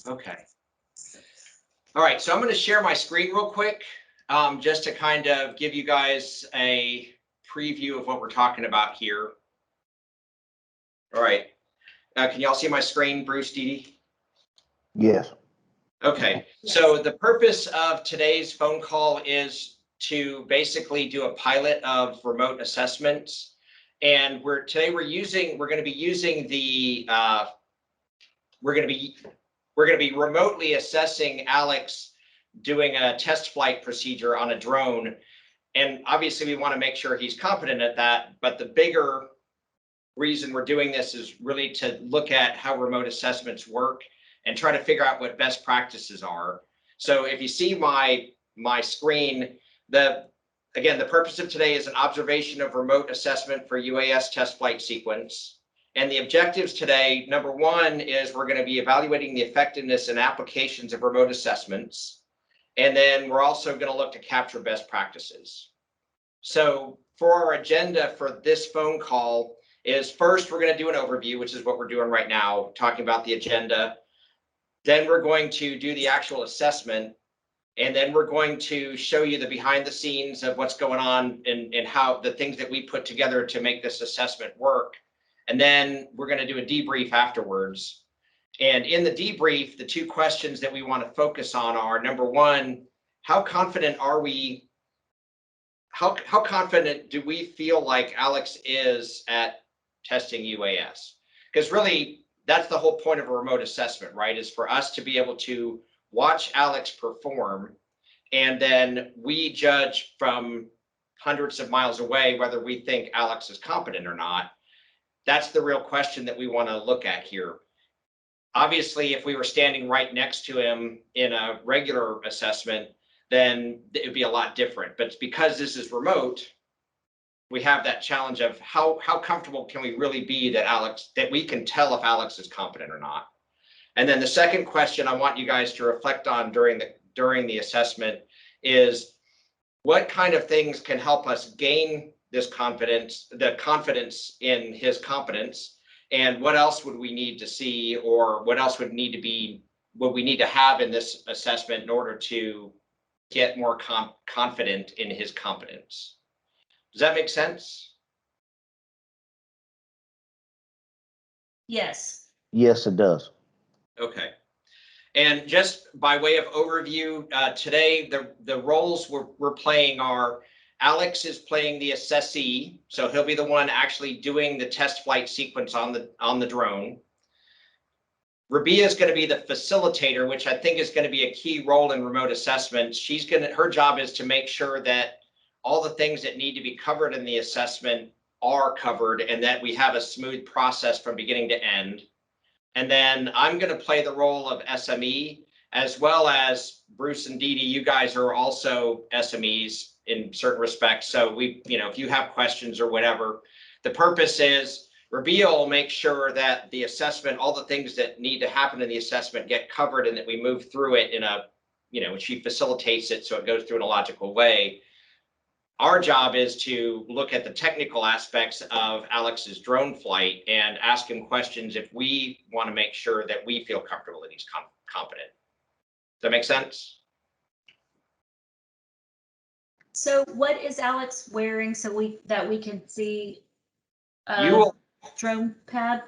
Okay. All right, so I'm going to share my screen real quick, just to kind of give you guys a preview of what we're talking about here. All right. Can y'all see my screen, Bruce, Dee Dee? Yes. Okay, so the purpose of today's phone call is to basically do a pilot of remote assessments. And we're going to be using the we're going to be remotely assessing Alex doing a test flight procedure on a drone. And obviously we want to make sure he's competent at that, but the bigger reason we're doing this is really to look at how remote assessments work and try to figure out what best practices are. So if you see my screen, again, the purpose of today is an observation of remote assessment for UAS Test Flight Sequence. And the objectives today, number one, is we're going to be evaluating the effectiveness and applications of remote assessments. And then we're also going to look to capture best practices. So for our agenda for this phone call is, first, we're going to do an overview, which is what we're doing right now, talking about the agenda. Then we're going to do the actual assessment. And then we're going to show you the behind the scenes of what's going on and how the things that we put together to make this assessment work. And then we're going to do a debrief afterwards. And in the debrief, the two questions that we want to focus on are, number one, how confident are we? How confident do we feel like Alex is at testing UAS? Because really, that's the whole point of a remote assessment, right? Is for us to be able to watch Alex perform, and then we judge from hundreds of miles away whether we think Alex is competent or not. That's the real question that we want to look at here. Obviously, if we were standing right next to him in a regular assessment, then it would be a lot different. But because this is remote, we have that challenge of how comfortable can we really be that we can tell if Alex is competent or not. And then the second question I want you guys to reflect on during the assessment is, what kind of things can help us gain this confidence, the confidence in his competence, and what else would we need to see, or what else would need to be, what we need to have in this assessment in order to get more confident in his competence. Does that make sense? Yes. Yes, it does. Okay. And just by way of overview, today the roles we're playing are, Alex is playing the assessee, so he'll be the one actually doing the test flight sequence on the drone. Rabia is going to be the facilitator, which I think is going to be a key role in remote assessments. Her job is to make sure that all the things that need to be covered in the assessment are covered and that we have a smooth process from beginning to end. And then I'm going to play the role of SME, as well as Bruce and Dee Dee. You guys are also SMEs in certain respects. So if you have questions or whatever, the purpose is Rabia will make sure that the assessment, all the things that need to happen in the assessment get covered, and that we move through it in a, she facilitates it so it goes through in a logical way. Our job is to look at the technical aspects of Alex's drone flight and ask him questions if we want to make sure that we feel comfortable that he's competent. Does that make sense? So what is Alex wearing so that we can see drone pad?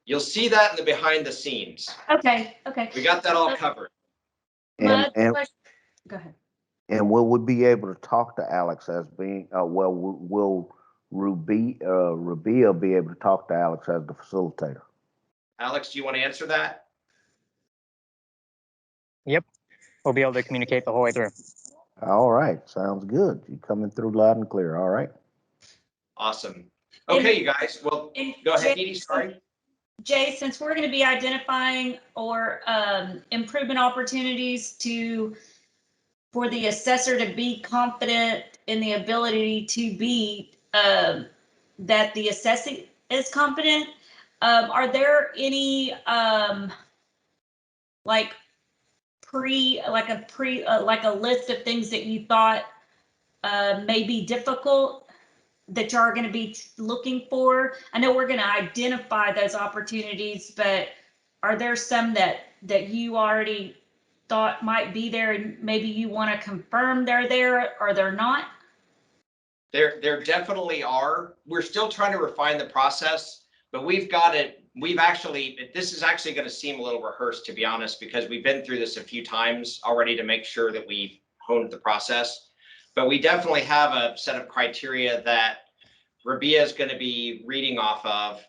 You'll see that in the behind the scenes. Okay. We got that all covered. Go ahead. And will we be able to talk to Alex as being, will Rabia be able to talk to Alex as the facilitator? Alex, do you want to answer that? Yep, we'll be able to communicate the whole way through. All right, sounds good. You're coming through loud and clear. All right. Awesome. Okay, you guys. Well, go ahead, Dee Dee. Sorry. Jay, since we're going to be identifying or improvement opportunities for the assessor to be confident in the ability to be that the assessee is competent, are there any like a list of things that you thought may be difficult that you are going to be looking for? I know we're going to identify those opportunities, but are there some that that you already thought might be there and maybe you want to confirm they're there or they're not? There definitely are. We're still trying to refine the process, but we've got it. We've actually, this is actually going to seem a little rehearsed, to be honest, because we've been through this a few times already to make sure that we've honed the process. But we definitely have a set of criteria that Rabia is going to be reading off of.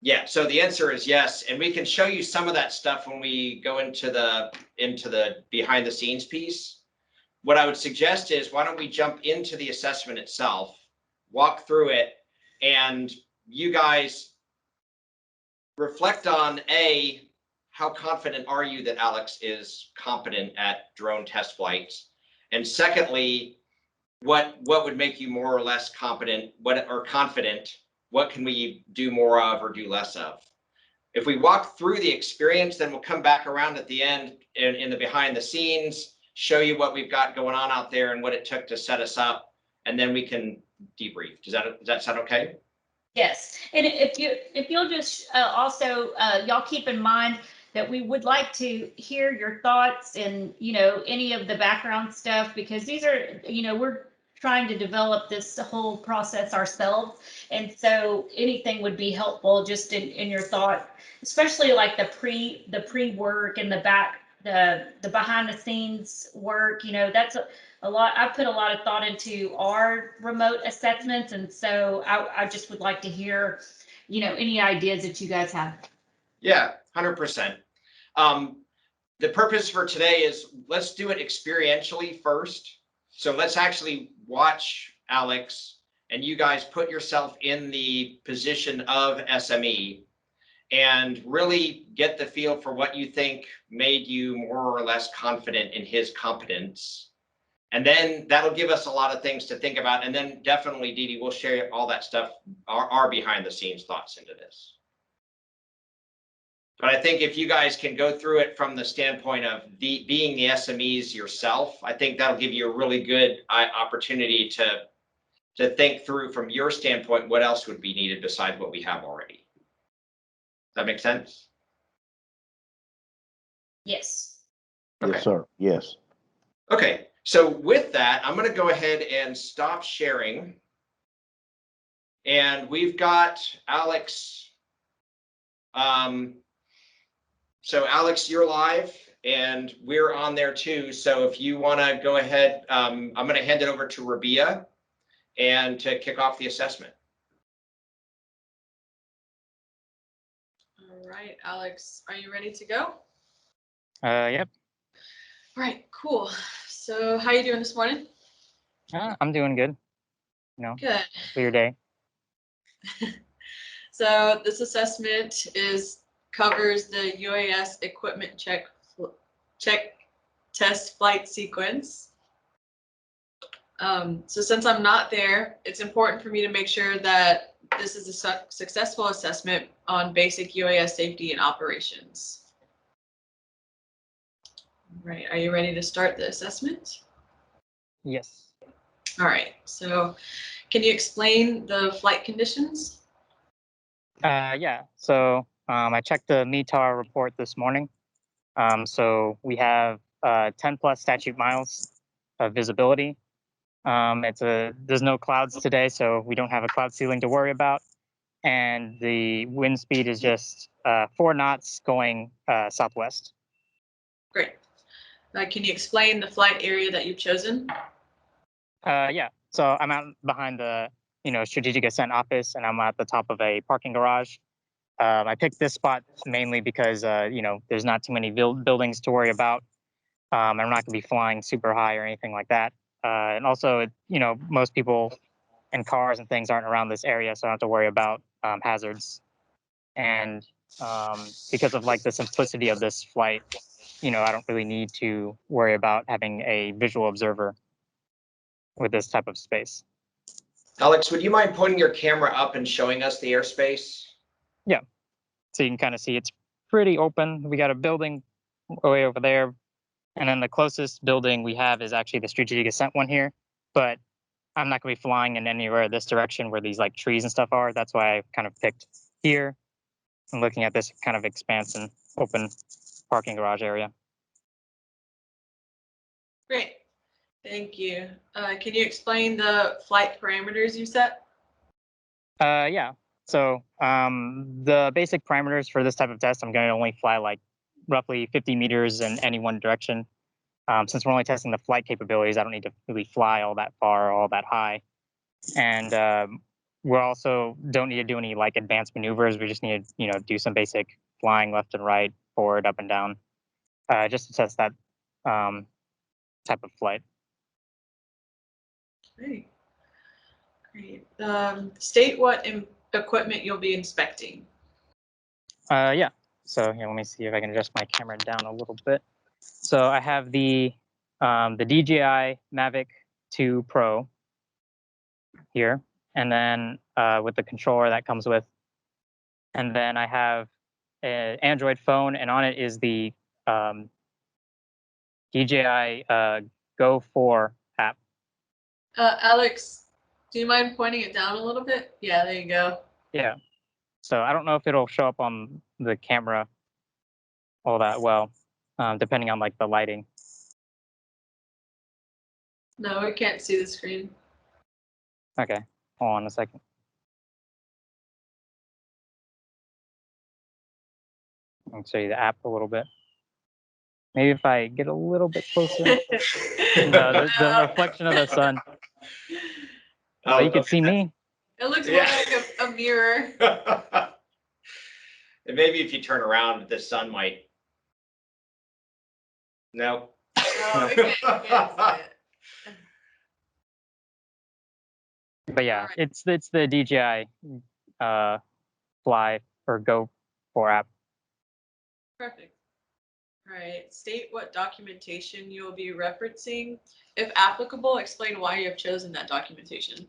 Yeah, so the answer is yes, and we can show you some of that stuff when we go into the behind the scenes piece. What I would suggest is, why don't we jump into the assessment itself, walk through it, and you guys reflect on how confident are you that Alex is competent at drone test flights? And secondly, what would make you more or less competent, or confident? What can we do more of or do less of? If we walk through the experience, then we'll come back around at the end in the behind the scenes, show you what we've got going on out there and what it took to set us up, and then we can debrief. Does that sound okay? Yes, and if you'll just also y'all keep in mind that we would like to hear your thoughts and any of the background stuff, because these are we're trying to develop this whole process ourselves, and so anything would be helpful just in your thought, especially like the pre work and the behind the scenes work. That's a lot. I put a lot of thought into our remote assessments, and so I just would like to hear any ideas that you guys have. Yeah, 100%. The purpose for today is, let's do it experientially first. So let's actually watch Alex and you guys put yourself in the position of SME and really get the feel for what you think made you more or less confident in his competence. And then that'll give us a lot of things to think about. And then definitely, Dee Dee, we'll share all that stuff, our behind the scenes thoughts into this. But I think if you guys can go through it from the standpoint of being the SMEs yourself, I think that'll give you a really good opportunity to think through from your standpoint what else would be needed besides what we have already. Does that make sense? Yes. Okay. Yes, sir. Yes. Okay, so with that, I'm going to go ahead and stop sharing. And we've got Alex. So Alex, you're live and we're on there too. So if you want to go ahead, I'm going to hand it over to Rabia and to kick off the assessment. All right, Alex, are you ready to go? Yep. All right, cool. So how you doing this morning? I'm doing good. Good. Clear day. So this assessment covers the UAS equipment check test flight sequence. So since I'm not there, it's important for me to make sure that this is a successful assessment on basic UAS safety and operations. Right, are you ready to start the assessment? Yes. All right, so can you explain the flight conditions? Yeah. So I checked the METAR report this morning. So we have 10 plus statute miles of visibility. There's no clouds today, so we don't have a cloud ceiling to worry about. And the wind speed is just 4 knots going southwest. Great. Can you explain the flight area that you've chosen? Yeah. So I'm out behind the strategic ascent office, and I'm at the top of a parking garage. I picked this spot mainly because there's not too many buildings to worry about. I'm not going to be flying super high or anything like that. And also, most people and cars and things aren't around this area, so I don't have to worry about hazards. And because of the simplicity of this flight, I don't really need to worry about having a visual observer with this type of space. Alex, would you mind pointing your camera up and showing us the airspace? Yeah. So you can kind of see it's pretty open. We got a building way over there. And then the closest building we have is actually the strategic ascent one here. But I'm not going to be flying in anywhere this direction where these trees and stuff are. That's why I kind of picked here and looking at this kind of expanse and open parking garage area. Great. Thank you. Can you explain the flight parameters you set? Yeah. So the basic parameters for this type of test, I'm going to only fly like roughly 50 meters in any one direction. Since we're only testing the flight capabilities, I don't need to really fly all that far or all that high. And we also don't need to do any like advanced maneuvers. We just need to, do some basic flying left and right, forward, up and down, just to test that type of flight. Great. Great. State what equipment you'll be inspecting. Yeah. So here, let me see if I can adjust my camera down a little bit. So I have the DJI Mavic 2 Pro here, and then with the controller that comes with, and then I have an Android phone, and on it is the DJI Go 4 app. Alex, do you mind pointing it down a little bit? Yeah, there you go. Yeah. So I don't know if it'll show up on the camera all that well, depending on like the lighting. No, we can't see the screen. Okay, hold on a second. I'll show you the app a little bit. Maybe if I get a little bit closer. No, the reflection of the sun. Oh, you can see me. It looks more Yeah. like a mirror. And maybe if you turn around, the sun might. No. No, we can't see it. But yeah, Alright. it's the DJI Fly or Go 4 app. Perfect. All right. State what documentation you will be referencing. If applicable, explain why you have chosen that documentation.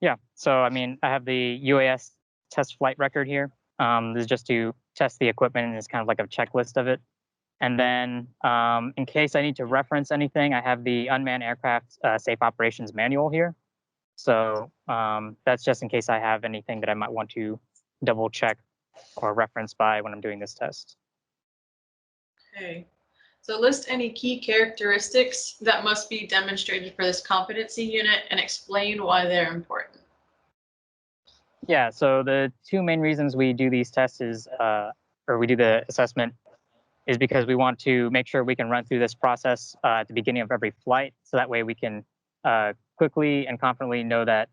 Yeah, so I mean, I have the UAS Test Flight Record here. This is just to test the equipment, and it's kind of like a checklist of it. And then in case I need to reference anything, I have the Unmanned Aircraft Safe Operations Manual here. So that's just in case I have anything that I might want to double check or reference by when I'm doing this test. Okay. So list any key characteristics that must be demonstrated for this competency unit and explain why they're important. Yeah, so the two main reasons we do these tests is, or we do the assessment, is because we want to make sure we can run through this process at the beginning of every flight. So that way we can quickly and confidently know that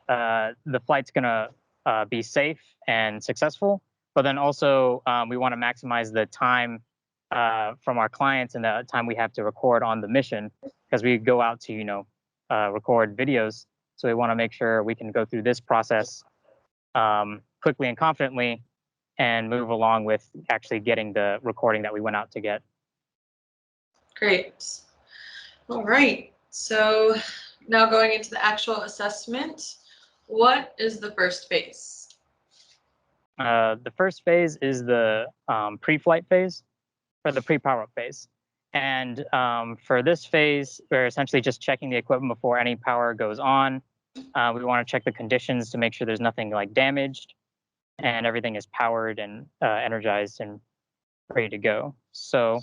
the flight's going to be safe and successful. But then also we want to maximize the time from our clients and the time we have to record on the mission, because we go out to, record videos. So we want to make sure we can go through this process quickly and confidently and move along with actually getting the recording that we went out to get. Great. All right. So now going into the actual assessment, what is the first phase? The first phase is the pre-flight phase, or the pre-power-up phase. And for this phase, we're essentially just checking the equipment before any power goes on. We want to check the conditions to make sure there's nothing like damaged and everything is powered and energized and ready to go. So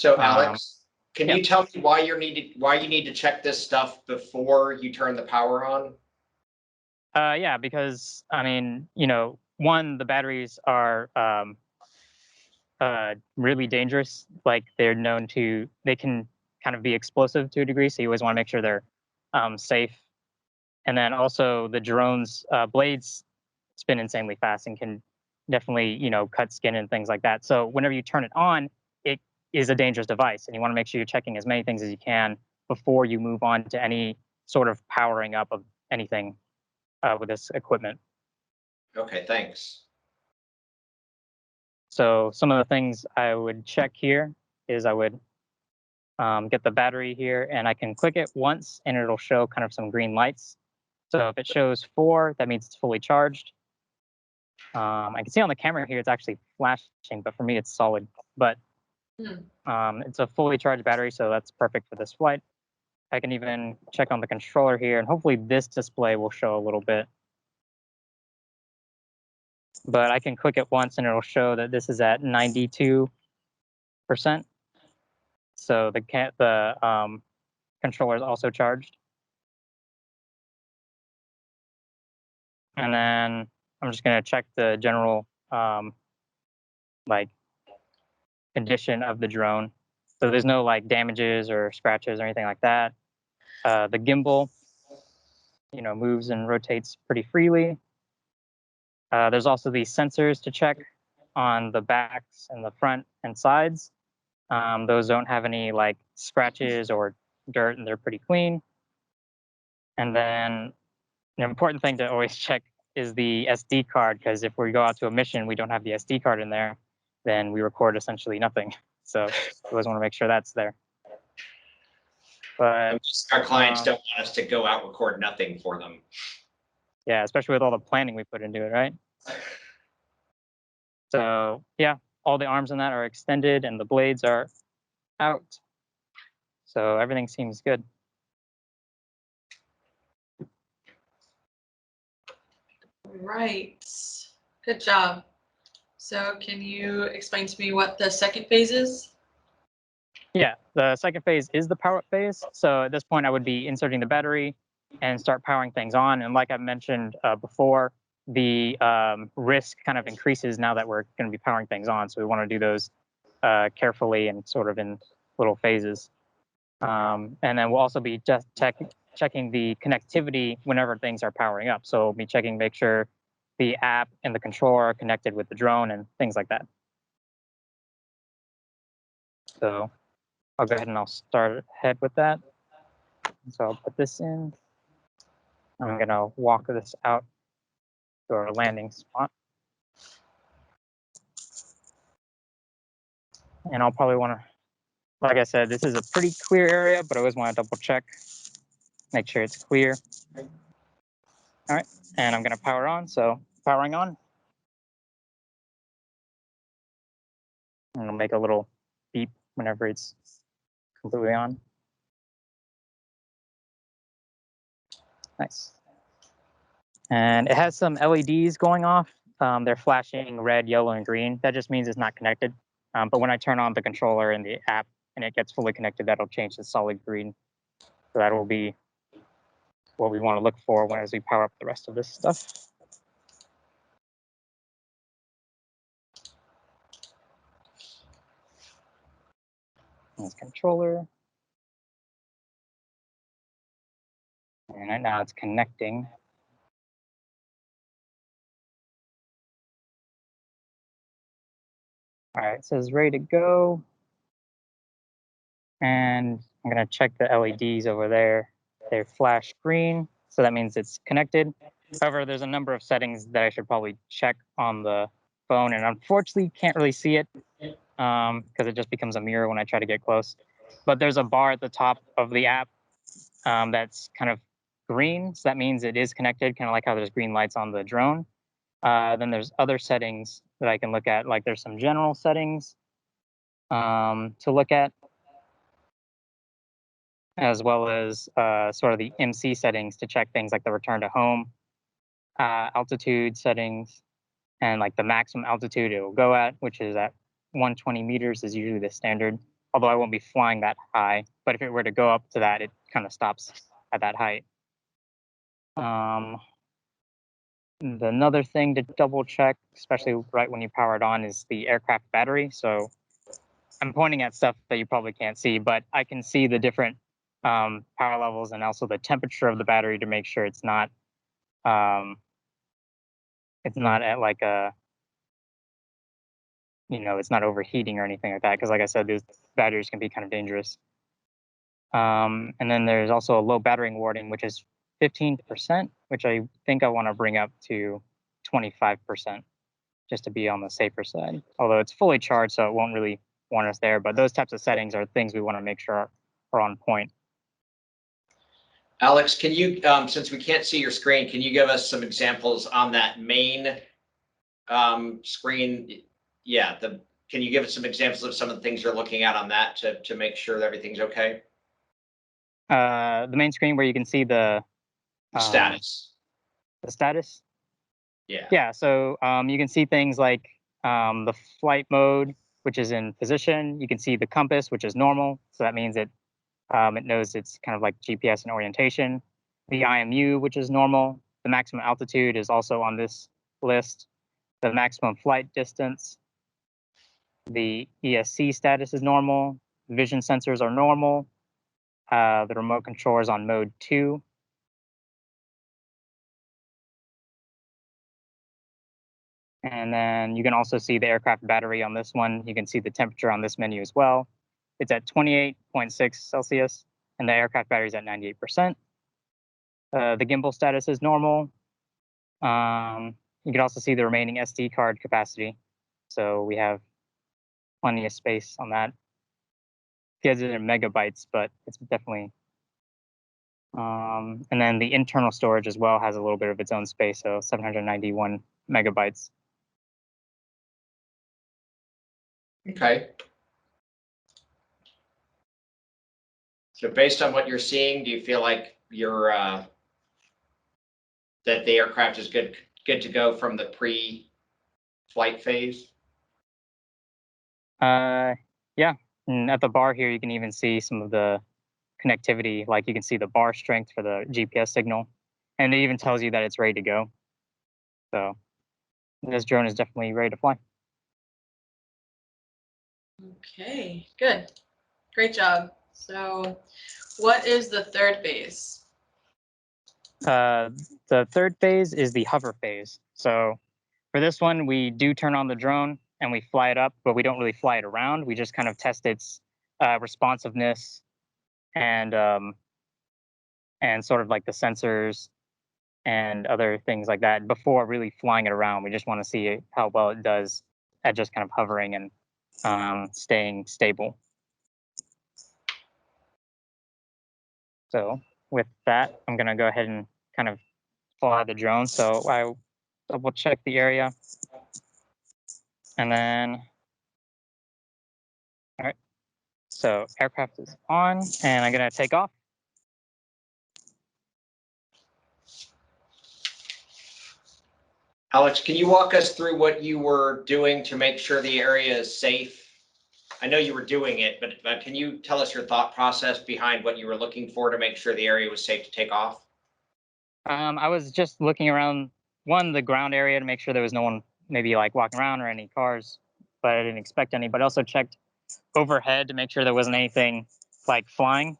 Alex, can yeah. you tell me why you need to check this stuff before you turn the power on? Yeah, because I mean, one, the batteries are really dangerous. Like they can kind of be explosive to a degree. So you always want to make sure they're safe. And then also the drone's blades spin insanely fast and can definitely, cut skin and things like that. So whenever you turn it on, it is a dangerous device, and you want to make sure you're checking as many things as you can before you move on to any sort of powering up of anything with this equipment. Okay, thanks. So some of the things I would check here is I would get the battery here, and I can click it once and it'll show kind of some green lights. So if it shows 4, that means it's fully charged. I can see on the camera here it's actually flashing, but for me it's solid. But it's a fully charged battery, so that's perfect for this flight. I can even check on the controller here, and hopefully this display will show a little bit. but I can click it once and it'll show that this is at 92%. So the controller is also charged. And then I'm just going to check the general like condition of the drone. So there's no like damages or scratches or anything like that. The gimbal, moves and rotates pretty freely. There's also these sensors to check on the backs and the front and sides. Those don't have any like scratches or dirt, and they're pretty clean. And then an important thing to always check is the SD card, because if we go out to a mission, we don't have the SD card in there, then we record essentially nothing. So we always want to make sure that's there. But our clients don't want us to go out and record nothing for them. Yeah, especially with all the planning we put into it, right? So yeah, all the arms on that are extended and the blades are out. So everything seems good. Right. Good job. So can you explain to me what the second phase is? Yeah, the second phase is the power up phase. So at this point, I would be inserting the battery and start powering things on. And like I mentioned before, the risk kind of increases now that we're going to be powering things on. So we want to do those carefully and sort of in little phases. And then we'll also be just checking the connectivity whenever things are powering up. So we'll be checking, make sure the app and the controller are connected with the drone and things like that. So I'll go ahead and I'll start ahead with that. So I'll put this in. I'm going to walk this out to our landing spot. And I'll probably want to, like I said, this is a pretty clear area, but I always want to double check, make sure it's clear. All right, and I'm going to power on. So powering on. And it'll make a little beep whenever it's completely on. Nice. And it has some LEDs going off. They're flashing red, yellow, and green. That just means it's not connected. But when I turn on the controller and the app and it gets fully connected, that'll change to solid green. So that will be what we want to look for as we power up the rest of this stuff. This controller. And right now it's connecting. All right, it says ready to go. And I'm going to check the LEDs over there. They flash green, so that means it's connected. However, there's a number of settings that I should probably check on the phone, and unfortunately can't really see it because it just becomes a mirror when I try to get close. But there's a bar at the top of the app that's kind of green, so that means it is connected, kind of like how there's green lights on the drone. Then there's other settings that I can look at, like there's some general settings to look at, as well as sort of the MC settings to check things like the return to home, altitude settings, and like the maximum altitude it will go at, which is at 120 meters is usually the standard, although I won't be flying that high. But if it were to go up to that, it kind of stops at that height. Another thing to double check, especially right when you power it on, is the aircraft battery. So I'm pointing at stuff that you probably can't see, but I can see the different power levels and also the temperature of the battery to make sure it's not at like a, it's not overheating or anything like that. Because like I said, these batteries can be kind of dangerous. And then there's also a low battering warning, which is 15%, which I think I want to bring up to 25%, just to be on the safer side. Although it's fully charged, so it won't really warn us there. But those types of settings are things we want to make sure are on point. Alex, can you, since we can't see your screen, can you give us some examples on that main screen? Yeah, can you give us some examples of some of the things you're looking at on that to make sure that everything's okay? The main screen where you can see the Status. The status. Yeah. Yeah, so you can see things like the flight mode, which is in position. You can see the compass, which is normal. So that means it knows it's kind of like GPS and orientation. The IMU, which is normal. The maximum altitude is also on this list. The maximum flight distance. The ESC status is normal. Vision sensors are normal. The remote control is on mode 2. And then you can also see the aircraft battery on this one. You can see the temperature on this menu as well. It's at 28.6 Celsius, and the aircraft battery is at 98%. The gimbal status is normal. You can also see the remaining SD card capacity. So we have plenty of space on that. It has it in megabytes, but it's definitely. And then the internal storage as well has a little bit of its own space, so 791 megabytes. Okay. So based on what you're seeing, do you feel like you're that the aircraft is good to go from the pre-flight phase? Yeah. And at the bar here, you can even see some of the connectivity. Like you can see the bar strength for the GPS signal, and it even tells you that it's ready to go. So this drone is definitely ready to fly. Okay, good. Great job. So what is the third phase? The third phase is the hover phase. So for this one, we do turn on the drone and we fly it up, but we don't really fly it around. We just kind of test its responsiveness and sort of like the sensors and other things like that before really flying it around. We just want to see how well it does at just kind of hovering and staying stable. So with that, I'm going to go ahead and kind of fly the drone. So I double check the area. And then, all right. So aircraft is on, and I'm going to take off. Alex, can you walk us through what you were doing to make sure the area is safe? I know you were doing it, but can you tell us your thought process behind what you were looking for to make sure the area was safe to take off? I was just looking around, the ground area to make sure there was no one maybe like walking around or any cars, but I didn't expect any. But I also checked overhead to make sure there wasn't anything like flying,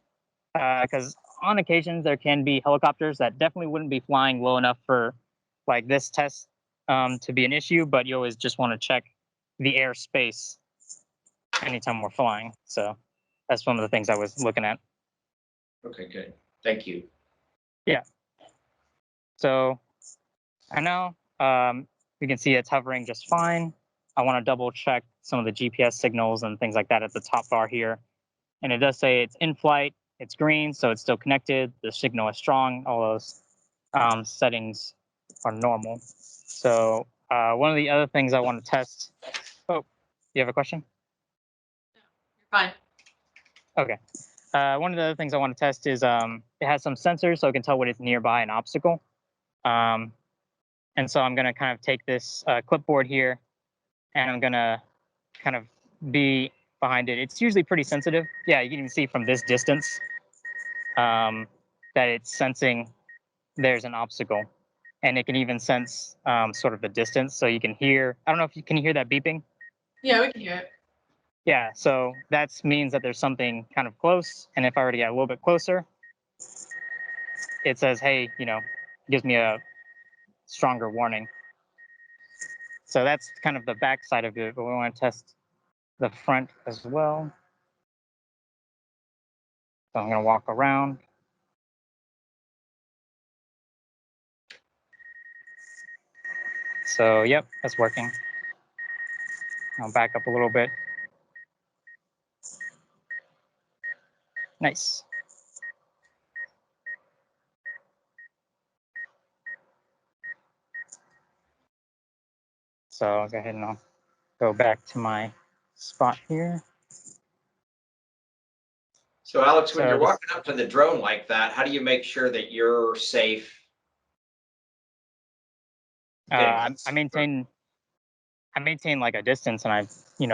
because on occasions there can be helicopters that definitely wouldn't be flying low enough for like this test to be an issue, but you always just want to check the airspace anytime we're flying. So that's one of the things I was looking at. Okay, good. Thank you. Yeah. So I know you can see it's hovering just fine. I want to double check some of the GPS signals and things like that at the top bar here. And it does say it's in flight, it's green, so it's still connected. The signal is strong. All those settings are normal. So one of the other things I want to test. Oh, you have a question? You're fine. Okay. One of the other things I want to test is it has some sensors, so it can tell when it's nearby an obstacle. And so I'm going to kind of take this clipboard here, and I'm going to kind of be behind it. It's usually pretty sensitive. Yeah, you can even see from this distance that it's sensing there's an obstacle. And it can even sense sort of the distance. So you can hear, I don't know if you can hear that beeping. Yeah, we can hear it. Yeah, so that means that there's something kind of close. And if I were to get a little bit closer, it says, hey, gives me a stronger warning. So that's kind of the back side of it, but we want to test the front as well. So I'm going to walk around. So, yep, that's working. I'll back up a little bit. Nice. So I'll go ahead and I'll go back to my spot here. So Alex, when So you're this- walking up to the drone like that, how do you make sure that you're safe? I maintain like a distance, and I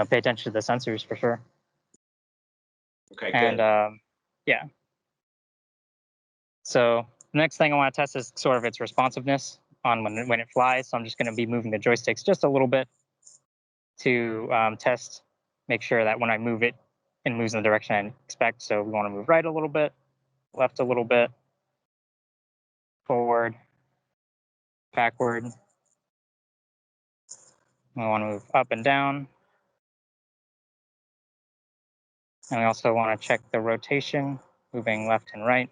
pay attention to the sensors for sure. Okay, And good. yeah. So the next thing I want to test is sort of its responsiveness on when it flies. So I'm just going to be moving the joysticks just a little bit to test, make sure that when I move it, it moves in the direction I expect. So we want to move right a little bit, left a little bit, forward, backward. We want to move up and down. And we also want to check the rotation, moving left and right.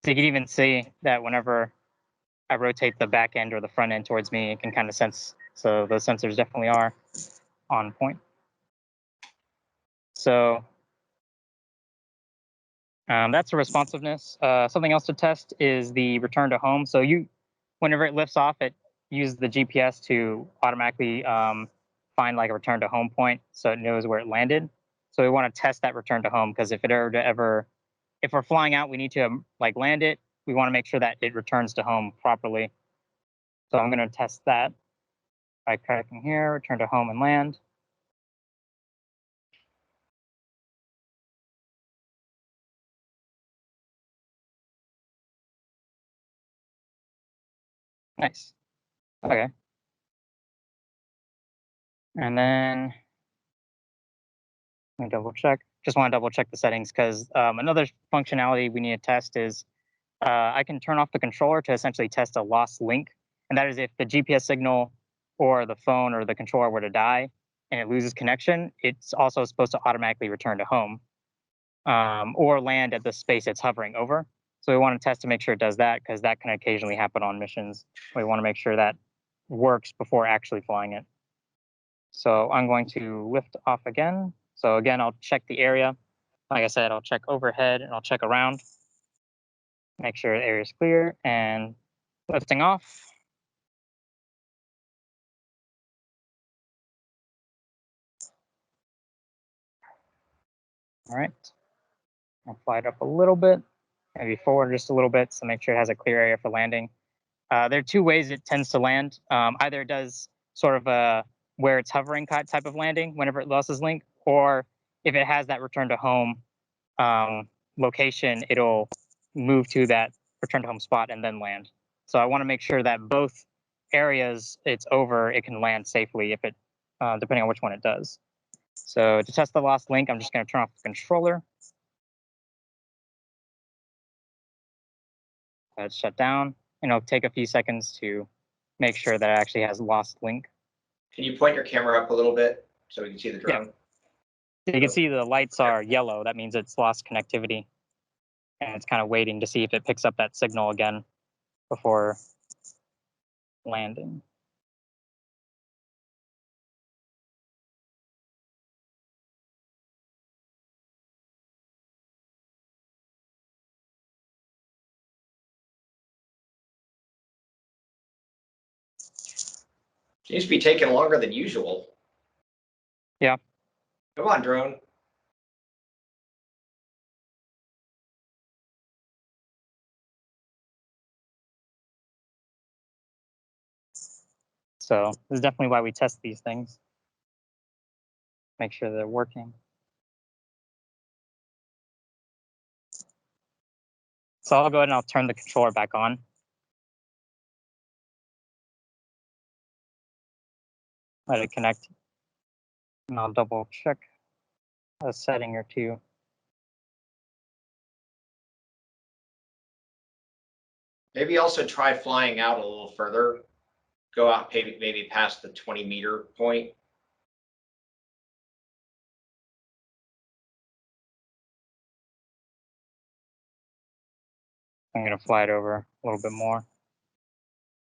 So you can even see that whenever I rotate the back end or the front end towards me, it can kind of sense. So those sensors definitely are on point. So that's the responsiveness. Something else to test is the return to home. So whenever it lifts off, it uses the GPS to automatically find like a return to home point, so it knows where it landed. So we want to test that return to home, because if we're flying out, we need to like land it. We want to make sure that it returns to home properly. So I'm going to test that by clicking here, return to home and land. Nice. Okay. And then let me double check. Just want to double check the settings, because another functionality we need to test is I can turn off the controller to essentially test a lost link. And that is if the GPS signal or the phone or the controller were to die and it loses connection, it's also supposed to automatically return to home or land at the space it's hovering over. So we want to test to make sure it does that, because that can occasionally happen on missions. We want to make sure that works before actually flying it. So I'm going to lift off again. So again, I'll check the area. Like I said, I'll check overhead and I'll check around. Make sure the area is clear, and lifting off. All right. I'll fly it up a little bit, maybe forward just a little bit, so make sure it has a clear area for landing. There are two ways it tends to land. Either it does sort of a where it's hovering type of landing whenever it loses link, or if it has that return to home location, it'll move to that return to home spot and then land. So I want to make sure that both areas it's over, it can land safely if it, depending on which one it does. So to test the lost link, I'm just going to turn off the controller. It's shut down, and it'll take a few seconds to make sure that it actually has lost link. Can you point your camera up a little bit so we can see the drone? So you can see the lights are yellow. That means it's lost connectivity. And it's kind of waiting to see if it picks up that signal again before landing. Seems to be taking longer than usual. Yeah. Come on, drone. So this is definitely why we test these things. Make sure they're working. So I'll go ahead and I'll turn the controller back on. Let it connect. And I'll double check a setting or two. Maybe also try flying out a little further. Go out maybe past the 20-meter point. I'm going to fly it over a little bit more.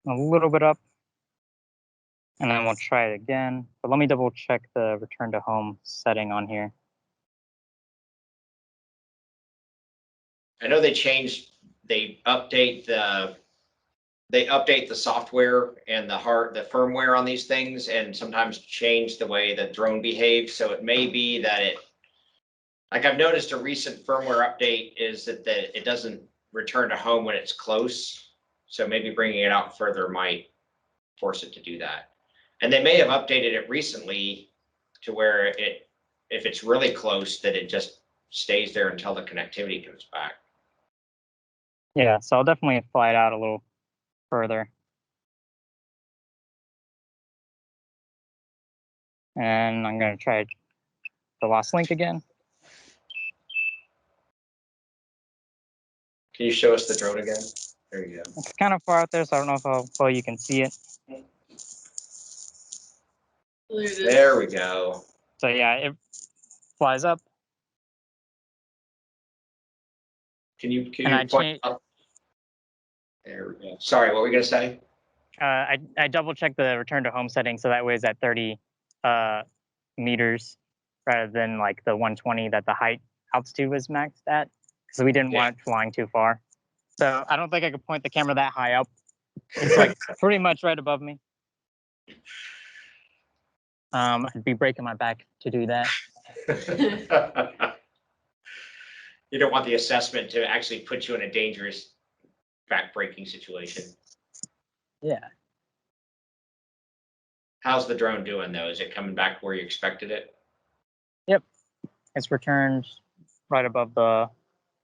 A little bit up. And then we'll try it again. But let me double check the return to home setting on here. I know they update the software and the firmware on these things, and sometimes change the way the drone behaves. So it may be that like I've noticed a recent firmware update is that it doesn't return to home when it's close. So maybe bringing it out further might force it to do that. And they may have updated it recently to where it, if it's really close, that it just stays there until the connectivity comes back. Yeah, so I'll definitely fly it out a little further. And I'm going to try the lost link again. Can you show us the drone again? There you go. It's kind of far out there, so I don't know how well you can see it. There we go. So yeah, it flies up. Can you And I point up? There we go. Sorry, what were we gonna say? I double checked the return to home setting, so that way it's at 30 meters rather than like the 120 that the height altitude was maxed at, because we didn't want it flying too far. So I don't think I could point the camera that high up. It's like pretty much right above me. I'd be breaking my back to do that. You don't want the assessment to actually put you in a dangerous back-breaking situation. Yeah. How's the drone doing though? Is it coming back where you expected it? Yep. It's returned right above the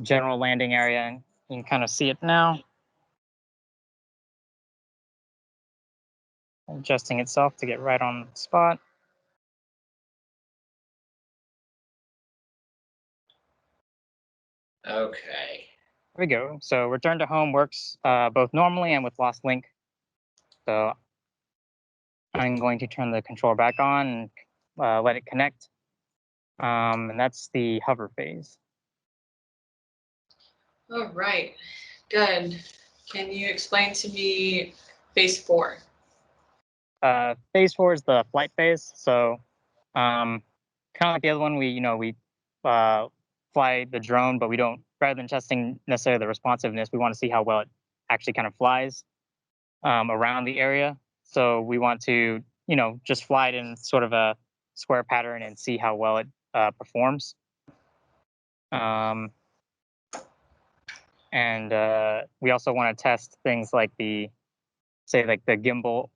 general landing area, and you can kind of see it now. Adjusting itself to get right on the spot. Okay. There we go. So return to home works both normally and with lost link. So I'm going to turn the controller back on and let it connect. And that's the hover phase. All right, good. Can you explain to me phase 4? Phase 4 is the flight phase. So kind of like the other one, we fly the drone, but we don't, rather than testing necessarily the responsiveness, we want to see how well it actually kind of flies around the area. So we want to, just fly it in sort of a square pattern and see how well it performs. And we also want to test things like the gimbal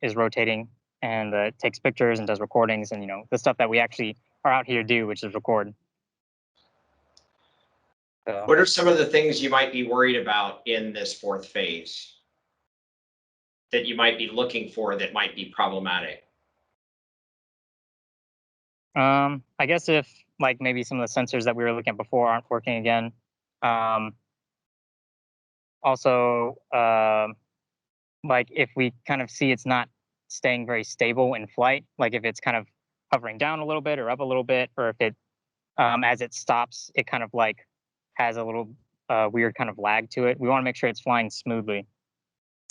is rotating and it takes pictures and does recordings, and the stuff that we actually are out here to do, which is record. So, What are some of the things you might be worried about in this fourth phase that you might be looking for that might be problematic? I guess if like maybe some of the sensors that we were looking at before aren't working again. Also, like if we kind of see it's not staying very stable in flight, like if it's kind of hovering down a little bit or up a little bit, or if it, as it stops, it kind of like has a little weird kind of lag to it. We want to make sure it's flying smoothly.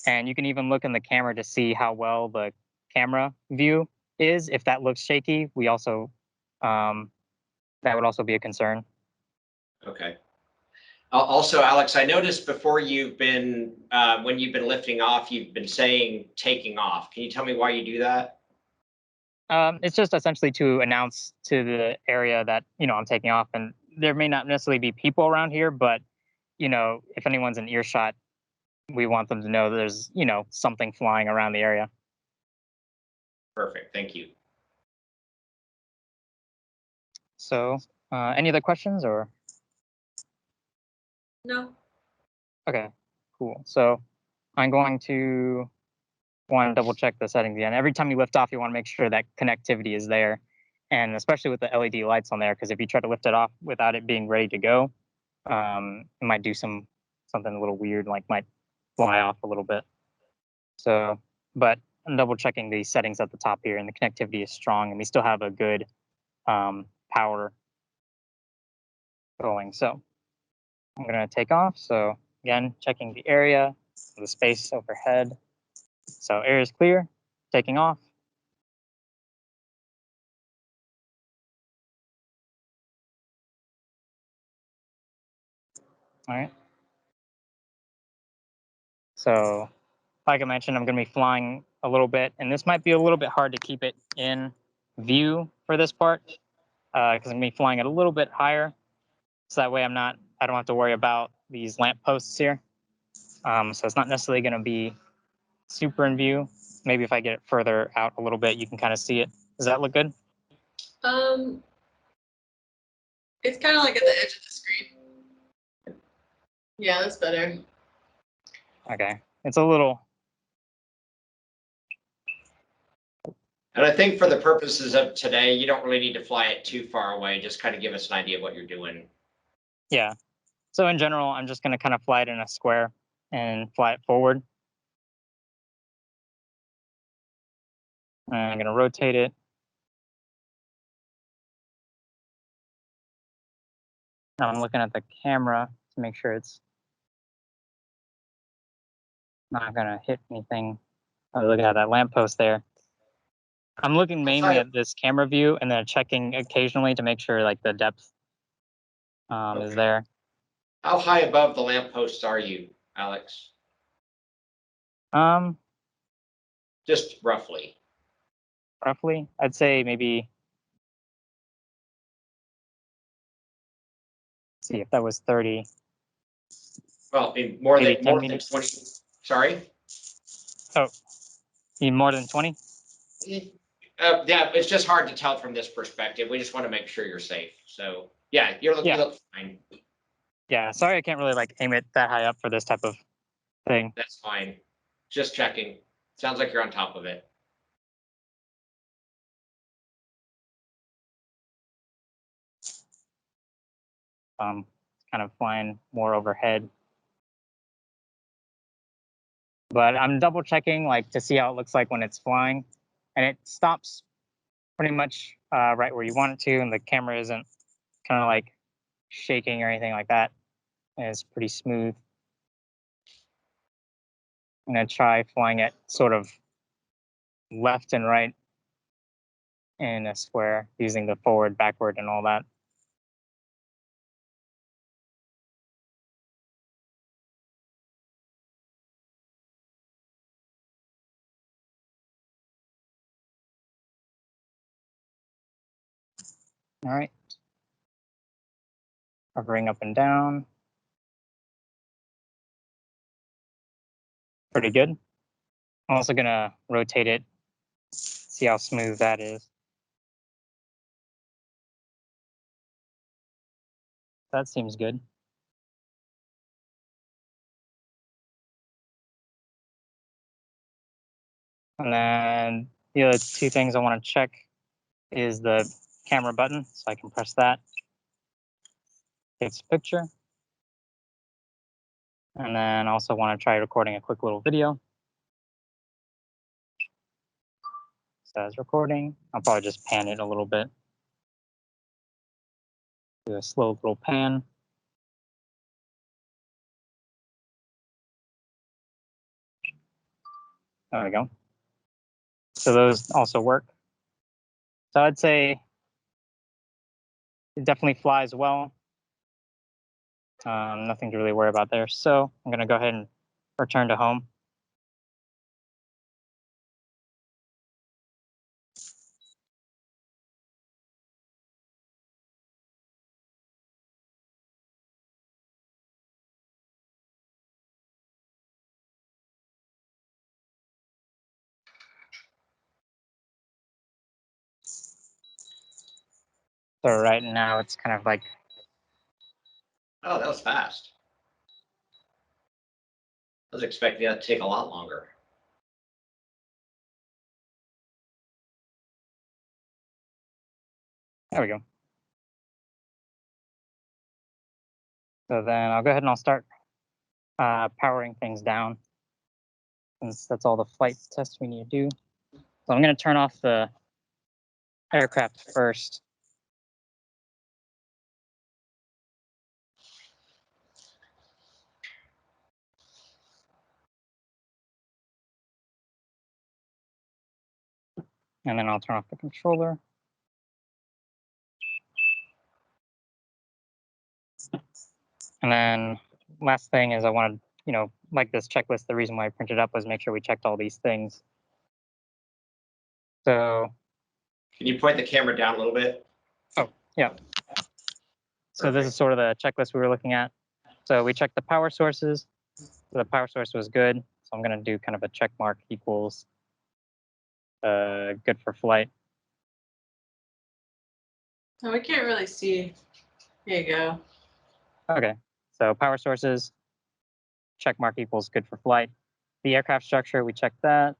And you can even look in the camera to see how well the camera view is. If that looks shaky, we also, that would also be a concern. Okay. Also, Alex, I noticed before you've been, when you've been lifting off, you've been saying taking off. Can you tell me why you do that? It's just essentially to announce to the area that, I'm taking off, and there may not necessarily be people around here, but, if anyone's in earshot, we want them to know there's, something flying around the area. Perfect. Thank you. So, any other questions or? No. Okay, cool. So I'm going to want to double check the settings again. Every time you lift off, you want to make sure that connectivity is there. And especially with the LED lights on there, because if you try to lift it off without it being ready to go, it might do something a little weird, like might fly off a little bit. So, but I'm double checking the settings at the top here, and the connectivity is strong, and we still have a good power going. So I'm going to take off. So again, checking the area, the space overhead. So air is clear, taking off. All right. So like I mentioned, I'm going to be flying a little bit, and this might be a little bit hard to keep it in view for this part because I'm going to be flying it a little bit higher. So that way I don't have to worry about these lamp posts here. So it's not necessarily going to be super in view. maybe if I get it further out a little bit, you can kind of see it. Does that look good? It's kind of like at the edge of the screen. Yeah, that's better. Okay. It's a little, And I think for the purposes of today, you don't really need to fly it too far away. Just kind of give us an idea of what you're doing. yeah. So in general, I'm just going to kind of fly it in a square and fly it forward. And I'm going to rotate it. Now I'm looking at the camera to make sure it's not going to hit anything. Oh, look at that lamppost there. I'm looking mainly at this camera view and then checking occasionally to make sure like the depth is there. How high above the lampposts are you, Alex? Just roughly. Roughly, I'd say maybe. Let's see if that was 30. Well, more Maybe than 10 20. meters. Sorry. Oh, you mean more than 20? Yeah, it's just hard to tell from this perspective. We just want to make sure you're safe. So yeah, you look fine. Yeah, sorry, I can't really like aim it that high up for this type of thing. That's fine. Just checking. Sounds like you're on top of it. Kind of flying more overhead. But I'm double checking like to see how it looks like when it's flying, and it stops pretty much right where you want it to, and the camera isn't kind of like shaking or anything like that. And it's pretty smooth. I'm gonna try flying it sort of left and right in a square using the forward, backward, and all that. All right. Hovering up and down. Pretty good. I'm also gonna rotate it, see how smooth that is. That seems good. And then the other two things I want to check is the camera button, so I can press that. Takes a picture. And then also want to try recording a quick little video. Says recording. I'll probably just pan it a little bit. Do a slow little pan. There we go. So those also work. So I'd say it definitely flies well. Nothing to really worry about there. So I'm going to go ahead and return to home. So right now it's kind of like, Oh, that was fast. I was expecting that to take a lot longer. there we go. So then I'll go ahead and I'll start powering things down, since that's all the flight tests we need to do. So I'm going to turn off the aircraft first. And then I'll turn off the controller. And then last thing is I wanted, like this checklist, the reason why I printed it up was make sure we checked all these things. So, Can you point the camera down a little bit? oh, yeah. So this is sort of the checklist we were looking at. So we checked the power sources. The power source was good. So I'm going to do kind of a check mark equals good for flight. Oh, we can't really see. Here you go. Okay, so power sources, check mark equals good for flight. The aircraft structure, we checked that.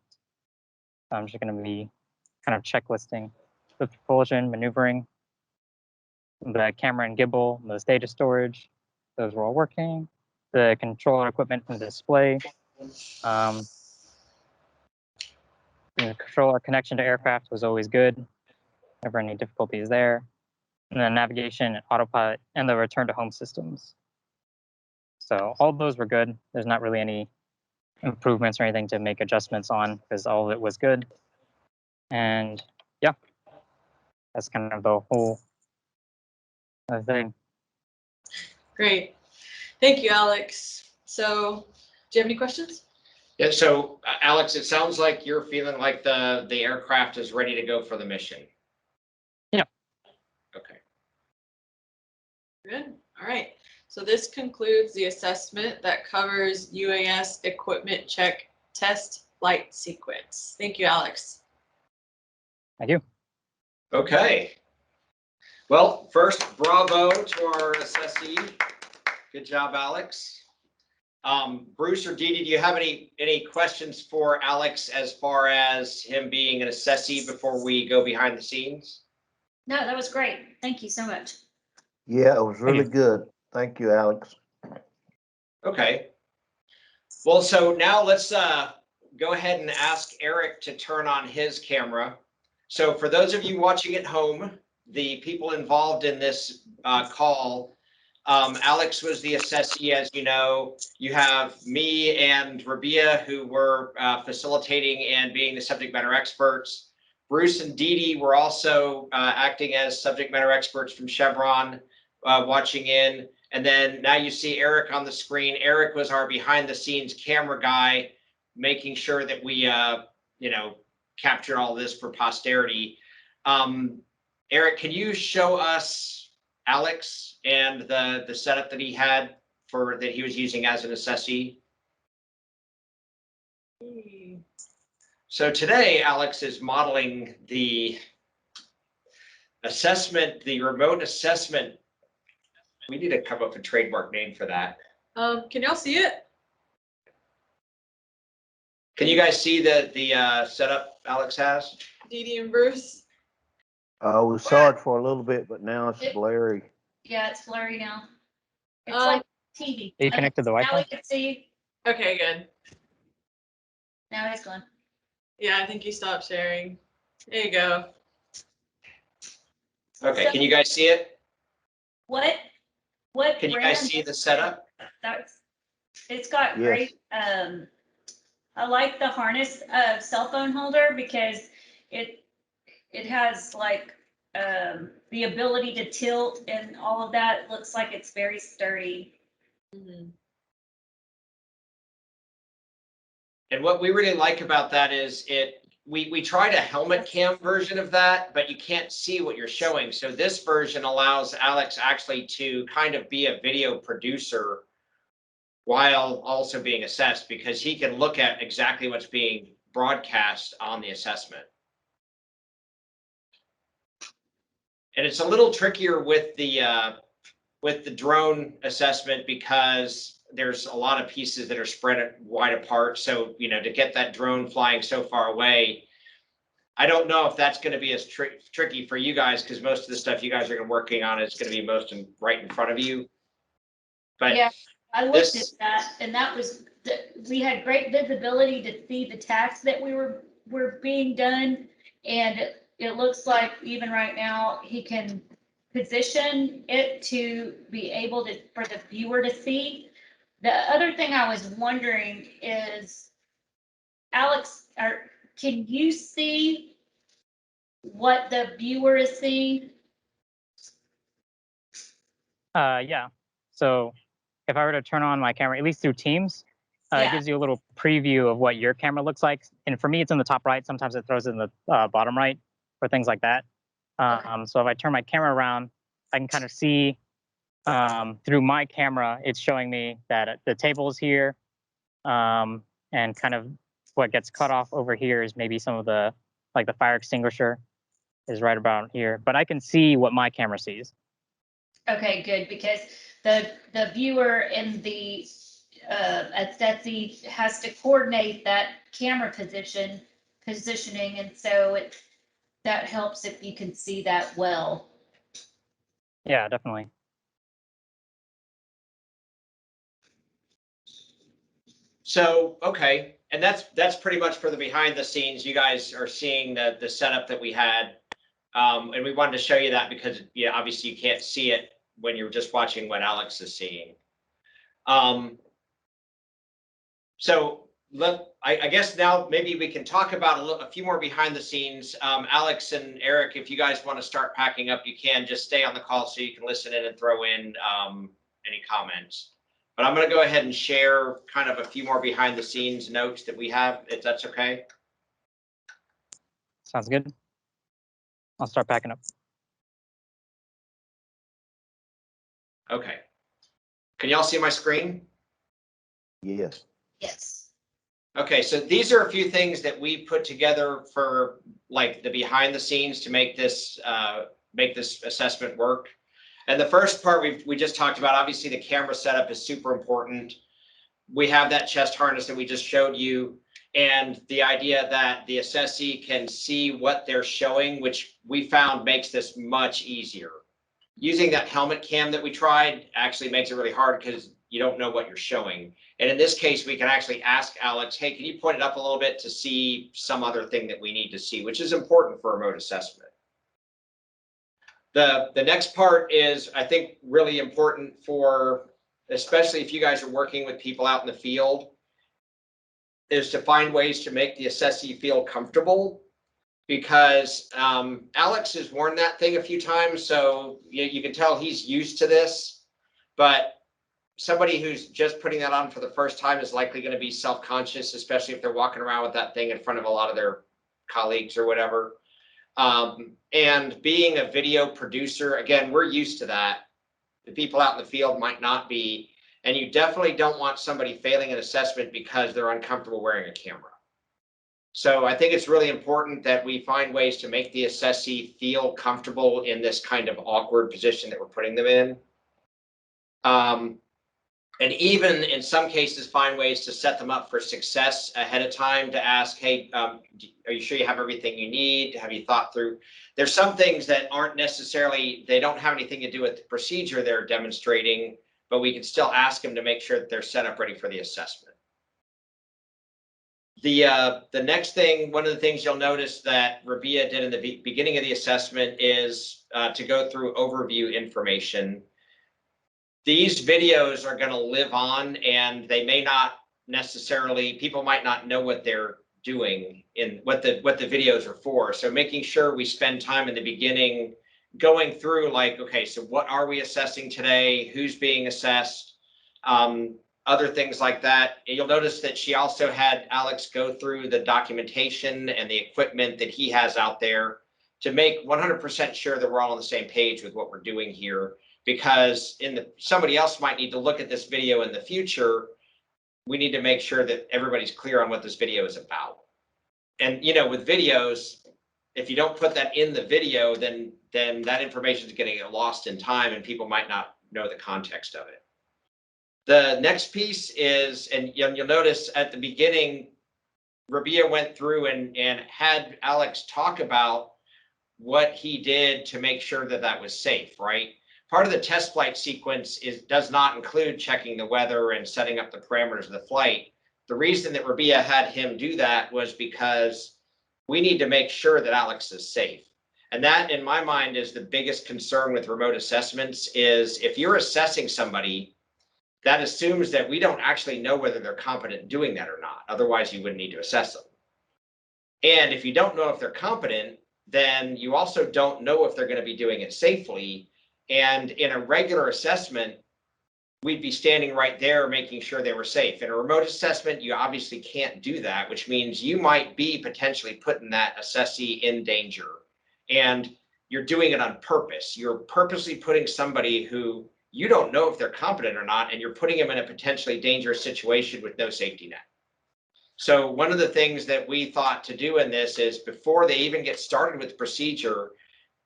I'm just going to be kind of checklisting the propulsion, maneuvering, the camera and gimbal, the data storage. Those were all working. The controller equipment and display. The controller connection to aircraft was always good. Never any difficulties there. And then navigation, autopilot, and the return to home systems. So all of those were good. There's not really any improvements or anything to make adjustments on because all of it was good. And yeah, that's kind of the whole thing. Great. Thank you, Alex. So, do you have any questions? Yeah, so Alex, it sounds like you're feeling like the aircraft is ready to go for the mission. Yeah. Okay. Good. All right. So this concludes the assessment that covers UAS Equipment Check Test Flight Sequence. Thank you, Alex. Thank you. Okay. Well, first, bravo to our assessee. Good job, Alex. Bruce or Dee Dee, do you have any questions for Alex as far as him being an assessee before we go behind the scenes? No, that was great. Thank you so much. Yeah, it was really good. Thank you, Alex. Okay. Well, so now let's go ahead and ask Eric to turn on his camera. So for those of you watching at home, the people involved in this call, Alex was the assessee, as you know. You have me and Rabia, who were facilitating and being the subject matter experts. Bruce and Dee Dee were also acting as subject matter experts from Chevron, watching in. And then now you see Eric on the screen. Eric was our behind the scenes camera guy, making sure that we, captured all this for posterity. Eric, can you show us Alex and the setup that he had that he was using as an assessee? So today, Alex is modeling the assessment, the remote assessment. We need to come up with a trademark name for that. Can y'all see it? Can you guys see the setup Alex has? Dee Dee and Bruce? We saw it for a little bit, but now it's blurry. Yeah, it's blurry now. It's Um, like TV. Are you connected to the Now we Wi-Fi? can see. Okay, good. Now it's gone. Yeah, I think you stopped sharing. There you go. Okay, So can you guys see it? What Can you guys see the setup? It's got Yes. great, I like the harness cell phone holder because it has like the ability to tilt and all of that. Looks like it's very sturdy. Mm-hmm. And what we really like about that is we tried a helmet cam version of that, but you can't see what you're showing. So this version allows Alex actually to kind of be a video producer while also being assessed, because he can look at exactly what's being broadcast on the assessment. And it's a little trickier with the drone assessment because there's a lot of pieces that are spread wide apart. So, to get that drone flying so far away, I don't know if that's going to be as tricky for you guys, because most of the stuff you guys are working on is going to be right in front of you. But yeah, I looked at that, and that was we had great visibility to see the tasks that were being done, and it looks like even right now he can position it to be able to for the viewer to see. The other thing I was wondering is, Alex, can you see what the viewer is seeing? Yeah. So if I were to turn on my camera, at least through Teams, it gives you a little preview of what your camera looks like. And for me, it's in the top right. Sometimes it throws it in the bottom right for things like that. So if I turn my camera around, I can kind of see through my camera, it's showing me that the table is here. And kind of what gets cut off over here is maybe some of the like the fire extinguisher is right about here, but I can see what my camera sees. Okay, good, because the viewer in the assessee has to coordinate that camera positioning, and so that helps if you can see that well. Yeah, definitely. So, okay, and that's pretty much for the behind the scenes. You guys are seeing the setup that we had. And we wanted to show you that because, yeah, obviously you can't see it when you're just watching what Alex is seeing. So I guess now maybe we can talk about a few more behind the scenes. Alex and Eric, if you guys want to start packing up, you can just stay on the call so you can listen in and throw in any comments. But I'm going to go ahead and share kind of a few more behind the scenes notes that we have, if that's okay. Sounds good. I'll start packing up. Okay. Can y'all see my screen? Yes. Yes. Okay, so these are a few things that we put together for like the behind the scenes to make this assessment work. And the first part we just talked about, obviously the camera setup is super important. We have that chest harness that we just showed you, and the idea that the assessee can see what they're showing, which we found makes this much easier. Using that helmet cam that we tried actually makes it really hard because you don't know what you're showing. And in this case, we can actually ask Alex, hey, can you point it up a little bit to see some other thing that we need to see, which is important for remote assessment. The next part is, I think, really important for, especially if you guys are working with people out in the field, is to find ways to make the assessee feel comfortable. Because Alex has worn that thing a few times, so you can tell he's used to this. But somebody who's just putting that on for the first time is likely going to be self-conscious, especially if they're walking around with that thing in front of a lot of their colleagues or whatever. And being a video producer, again, we're used to that. The people out in the field might not be. And you definitely don't want somebody failing an assessment because they're uncomfortable wearing a camera. So I think it's really important that we find ways to make the assessee feel comfortable in this kind of awkward position that we're putting them in. And even in some cases, find ways to set them up for success ahead of time, to ask, hey, are you sure you have everything you need? Have you thought through? There's some things that aren't necessarily, they don't have anything to do with the procedure they're demonstrating, but we can still ask them to make sure that they're set up ready for the assessment. The next thing, one of the things you'll notice that Rabia did in the beginning of the assessment is to go through overview information. These videos are going to live on, and they may not necessarily, people might not know what they're doing in what the videos are for. So making sure we spend time in the beginning going through, like, okay, so what are we assessing today? Who's being assessed? Other things like that. And you'll notice that she also had Alex go through the documentation and the equipment that he has out there to make 100% sure that we're all on the same page with what we're doing here. Because somebody else might need to look at this video in the future. We need to make sure that everybody's clear on what this video is about. And with videos, if you don't put that in the video, then that information is getting lost in time, and people might not know the context of it. The next piece is, and you'll notice at the beginning, Rabia went through and had Alex talk about what he did to make sure that that was safe, right? Part of the test flight sequence does not include checking the weather and setting up the parameters of the flight. The reason that Rabia had him do that was because we need to make sure that Alex is safe. And that, in my mind, is the biggest concern with remote assessments, is if you're assessing somebody, that assumes that we don't actually know whether they're competent doing that or not. Otherwise, you wouldn't need to assess them. And if you don't know if they're competent, then you also don't know if they're going to be doing it safely. And in a regular assessment, we'd be standing right there making sure they were safe. In a remote assessment, you obviously can't do that, which means you might be potentially putting that assessee in danger. And you're doing it on purpose. You're purposely putting somebody who you don't know if they're competent or not, and you're putting them in a potentially dangerous situation with no safety net. So one of the things that we thought to do in this is before they even get started with procedure,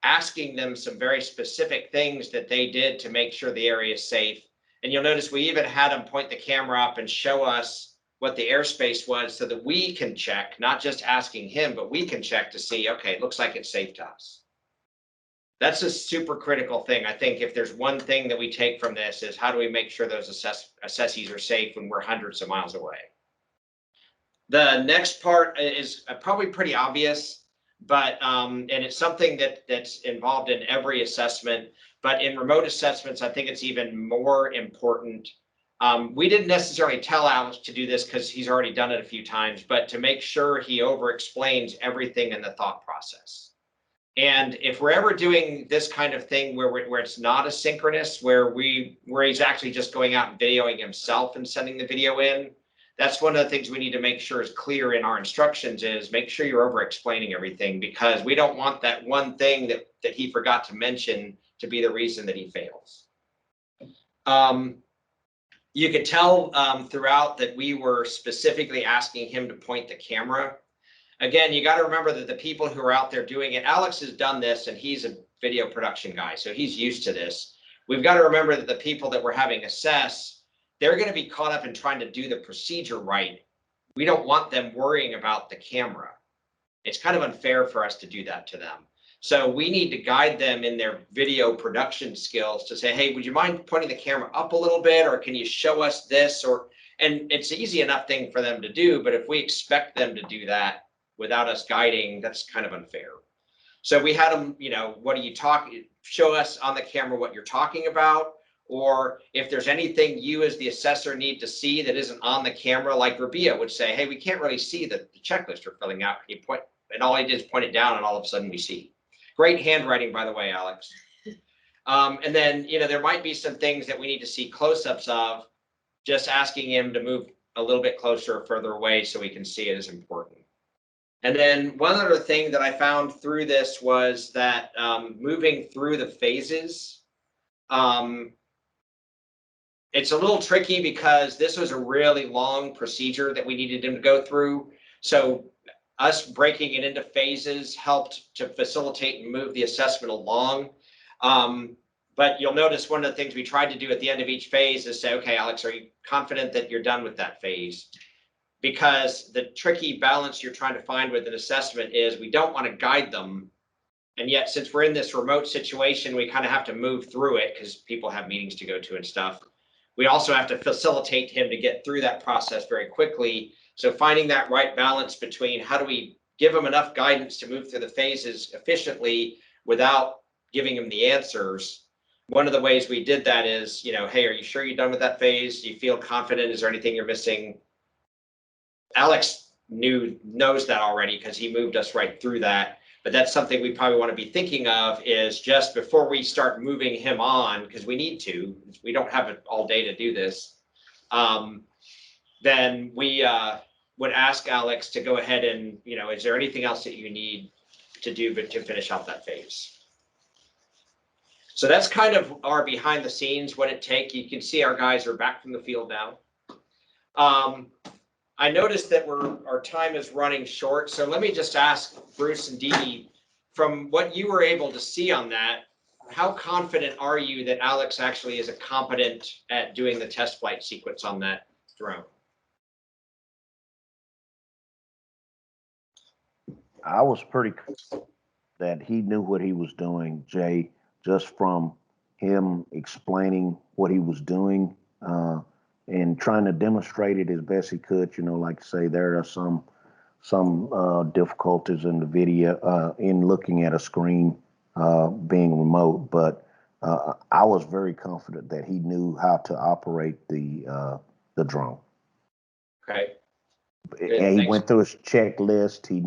asking them some very specific things that they did to make sure the area is safe. And you'll notice we even had them point the camera up and show us what the airspace was so that we can check, not just asking him, but we can check to see, okay, it looks like it's safe to us. That's a super critical thing. I think if there's one thing that we take from this is how do we make sure those assessees are safe when we're hundreds of miles away? The next part is probably pretty obvious, but and it's something that's involved in every assessment, but in remote assessments, I think it's even more important. We didn't necessarily tell Alex to do this because he's already done it a few times, but to make sure he over explains everything in the thought process. And if we're ever doing this kind of thing where it's not asynchronous, where he's actually just going out and videoing himself and sending the video in, that's one of the things we need to make sure is clear in our instructions is make sure you're over explaining everything, because we don't want that one thing that he forgot to mention to be the reason that he fails. You could tell throughout that we were specifically asking him to point the camera. Again, you got to remember that the people who are out there doing it, Alex has done this and he's a video production guy, so he's used to this. We've got to remember that the people that we're having assess, they're going to be caught up in trying to do the procedure right. We don't want them worrying about the camera. It's kind of unfair for us to do that to them. So we need to guide them in their video production skills to say, hey, would you mind pointing the camera up a little bit, or can you show us this? And it's an easy enough thing for them to do, but if we expect them to do that without us guiding, that's kind of unfair. So we had them, what are you talking? Show us on the camera what you're talking about, or if there's anything you as the assessor need to see that isn't on the camera, like Rabia would say, hey, we can't really see the checklist you're filling out. Can you point? And all he did is point it down, and all of a sudden we see. Great handwriting, by the way, Alex. And then, there might be some things that we need to see close-ups of. Just asking him to move a little bit closer or further away so we can see it is important. And then one other thing that I found through this was that moving through the phases, it's a little tricky because this was a really long procedure that we needed him to go through. So us breaking it into phases helped to facilitate and move the assessment along. But you'll notice one of the things we tried to do at the end of each phase is say, okay, Alex, are you confident that you're done with that phase? Because the tricky balance you're trying to find with an assessment is we don't want to guide them. And yet, since we're in this remote situation, we kind of have to move through it because people have meetings to go to and stuff. We also have to facilitate him to get through that process very quickly. So finding that right balance between how do we give him enough guidance to move through the phases efficiently without giving him the answers. One of the ways we did that is, hey, are you sure you're done with that phase? Do you feel confident? Is there anything you're missing? Alex knows that already because he moved us right through that. But that's something we probably want to be thinking of is just before we start moving him on, because we need to, we don't have it all day to do this. Then we would ask Alex to go ahead and, is there anything else that you need to do to finish out that phase? So that's kind of our behind the scenes, what it takes. You can see our guys are back from the field now. I noticed that our time is running short. So let me just ask Bruce and Dee Dee, from what you were able to see on that, how confident are you that Alex actually is competent at doing the test flight sequence on that drone? I was pretty confident that he knew what he was doing, Jay, just from him explaining what he was doing and trying to demonstrate it as best he could. Like I say, there are some difficulties in the video in looking at a screen being remote, but I was very confident that he knew how to operate the drone. Okay. And he went through his checklist. He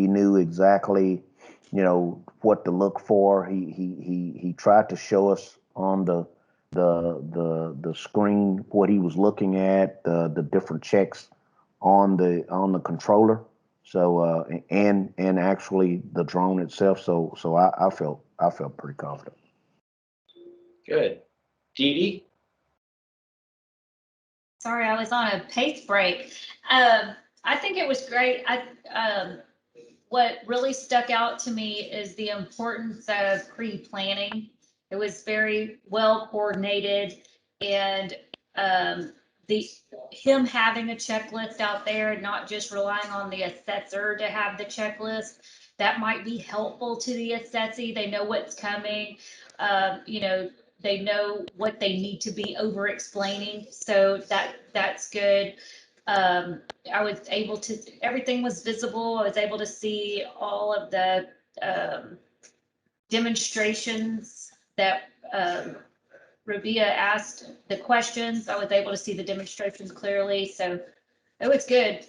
knew exactly, what to look for. He tried to show us on the screen what he was looking at, the different checks on the controller. So and actually the drone itself. So I felt pretty confident. Good. Dee Dee? Sorry, I was on a pace break. I think it was great. What really stuck out to me is the importance of pre-planning. It was very well coordinated, and him having a checklist out there, not just relying on the assessor to have the checklist, that might be helpful to the assessee. They know what's coming. They know what they need to be over explaining. So that's good. I was able to, everything was visible. I was able to see all of the demonstrations that Rabia asked the questions. I was able to see the demonstrations clearly. So it was good.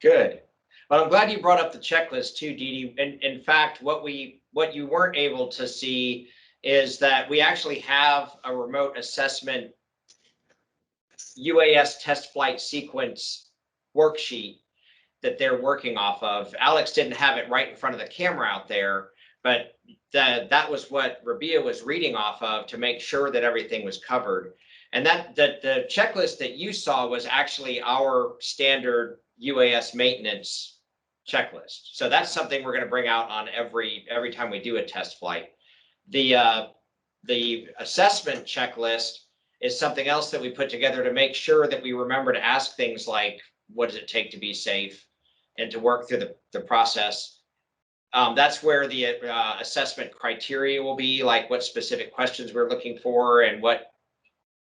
Good. Well, I'm glad you brought up the checklist too, Dee Dee. In fact, what you weren't able to see is that we actually have a remote assessment UAS Test Flight Sequence worksheet that they're working off of. Alex didn't have it right in front of the camera out there, but that was what Rabia was reading off of to make sure that everything was covered. And that the checklist that you saw was actually our standard UAS maintenance checklist. So that's something we're going to bring out on every time we do a test flight. The assessment checklist is something else that we put together to make sure that we remember to ask things like, what does it take to be safe, and to work through the process. That's where the assessment criteria will be, like what specific questions we're looking for and what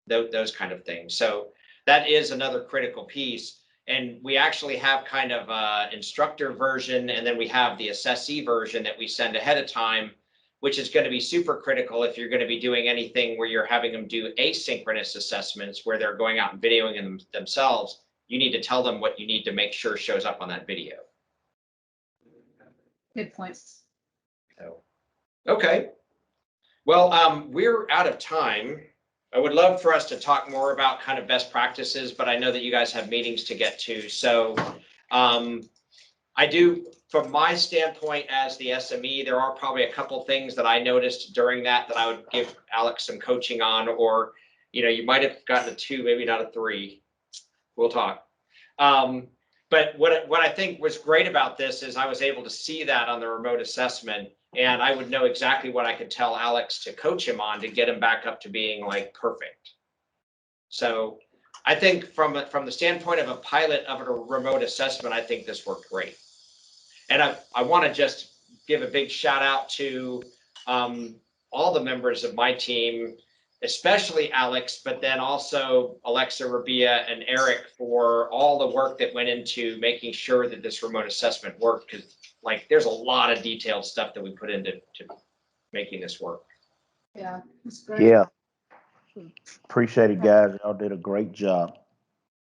those kind of things. So that is another critical piece. And we actually have kind of instructor version, and then we have the assessee version that we send ahead of time, which is going to be super critical if you're going to be doing anything where you're having them do asynchronous assessments where they're going out and videoing them themselves. You need to tell them what you need to make sure shows up on that video. Good point. So, okay. Well, we're out of time. I would love for us to talk more about kind of best practices, but I know that you guys have meetings to get to. So I do, from my standpoint as the SME, there are probably a couple things that I noticed during that I would give Alex some coaching on, or, you might have gotten a 2, maybe not a 3. We'll talk. But what I think was great about this is I was able to see that on the remote assessment, and I would know exactly what I could tell Alex to coach him on to get him back up to being like perfect. So I think from the standpoint of a pilot of a remote assessment, I think this worked great. And I want to just give a big shout out to all the members of my team, especially Alex, but then also Alexa, Rabia, and Eric for all the work that went into making sure that this remote assessment worked. Because there's a lot of detailed stuff that we put into making this work. Yeah, it's great. Yeah. Appreciate it, guys. Y'all did a great job.